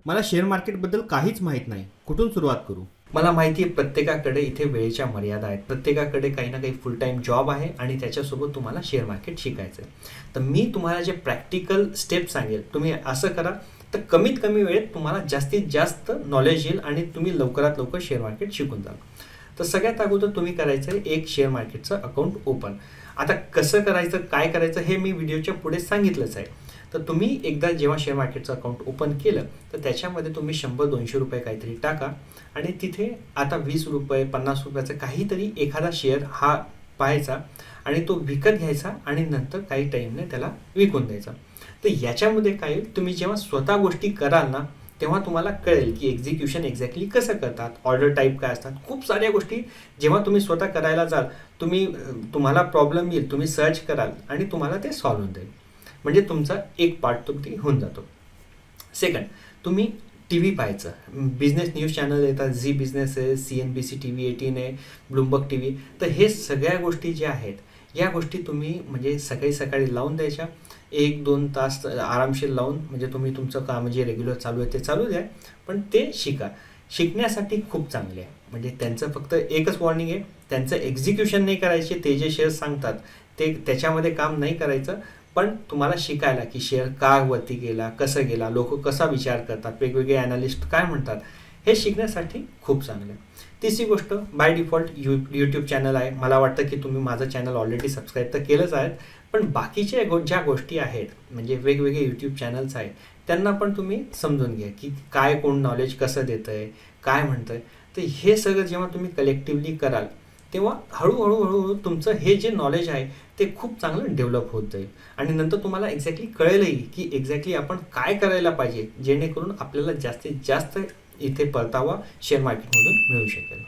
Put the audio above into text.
मला शेअर मार्केटबद्दल काहीच माहीत नाही, कुठून सुरुवात करू? मला माहिती आहे प्रत्येकाकडे इथे वेळेच्या मर्यादा आहेत. प्रत्येकाकडे काही ना काही फुल टाईम जॉब आहे आणि त्याच्यासोबत तुम्हाला शेअर मार्केट शिकायचं आहे. तर मी तुम्हाला जे प्रॅक्टिकल स्टेप सांगेल, तुम्ही असं करा तर कमीत कमी वेळेत तुम्हाला जास्तीत जास्त नॉलेज येईल आणि तुम्ही लवकरात लवकर शेअर मार्केट शिकून जाल. तर सगळ्यात अगोदर तुम्ही करायचं आहे एक शेअर मार्केटचं अकाउंट ओपन. आता कसं करायचं, काय करायचं हे मी व्हिडिओच्या पुढे सांगितलंच आहे. तर तुम्ही एकदा जेव्हा शेअर मार्केटचं अकाउंट ओपन केलं तर त्याच्यामध्ये तुम्ही 100-200 रुपये काहीतरी टाका आणि तिथे आता 20 रुपये 50 रुपयाचा काहीतरी एखादा शेअर हा पाहायचा आणि तो विकत घ्यायचा आणि नंतर काही टाईमने त्याला विकून द्यायचा. तर याच्यामध्ये काय होईल, तुम्ही जेव्हा स्वतः गोष्टी कराल ना तेव्हा तुम्हाला कळेल की एक्झिक्युशन एक्झॅक्टली कसं करतात, ऑर्डर टाईप काय असतात, खूप साऱ्या गोष्टी जेव्हा तुम्ही स्वतः करायला जाल तुम्हाला प्रॉब्लेम येईल, तुम्ही सर्च कराल आणि तुम्हाला ते सॉल्व्ह होऊन जाईल. म्हणजे तुमचा एक पार्ट तुमची होऊन जातो. सेकंड, तुम्ही टी व्ही पाहायचं. बिझनेस न्यूज चॅनल येतात, झी बिझनेस आहे, CNBC TV 18 आहे, ब्लूमबर्ग TV. तर हे सगळ्या गोष्टी ज्या आहेत या गोष्टी तुम्ही म्हणजे सकाळी सकाळी लावून द्यायच्या. 1-2 तास आरामशीर लावून म्हणजे तुम्ही तुमचं काम जे रेग्युलर चालू आहे ते चालू द्या, पण ते शिका. शिकण्यासाठी खूप चांगले आहे. म्हणजे त्यांचं फक्त एकच वॉर्निंग आहे, त्यांचं एक्झिक्युशन नाही करायचे. ते जे शेअर सांगतात ते त्याच्यामध्ये काम नाही करायचं, पण तुम्हाला शिकायला की शेअर का वरती गेला, कसं गेला, लोक कसा विचार करतात, वेगवेगळे ॲनालिस्ट काय म्हणतात, हे शिकण्यासाठी खूप चांगलं आहे. तिसरी गोष्ट, बाय डिफॉल्ट यूट्यूब चॅनल आहे. मला वाटतं की तुम्ही माझं चॅनल ऑलरेडी सबस्क्राईब तर केलंच आहेत, पण बाकीचे ज्या गोष्टी आहेत म्हणजे वेगवेगळे यूट्यूब चॅनल्स आहेत त्यांना पण तुम्ही समजून घ्या की काय कोण नॉलेज कसं देतं आहे, काय म्हणतं आहे. तर हे सगळं जेव्हा तुम्ही कलेक्टिव्हली कराल तेव्हा हळूहळू तुमचं हे जे नॉलेज आहे ते खूप चांगलं डेव्हलप होत जाईल आणि नंतर तुम्हाला एक्झॅक्टली कळेलही की एक्झॅक्टली आपण काय करायला पाहिजे जेणेकरून आपल्याला जास्तीत जास्त इथे परतावा शेअर मार्केटमधून मिळू शकेल.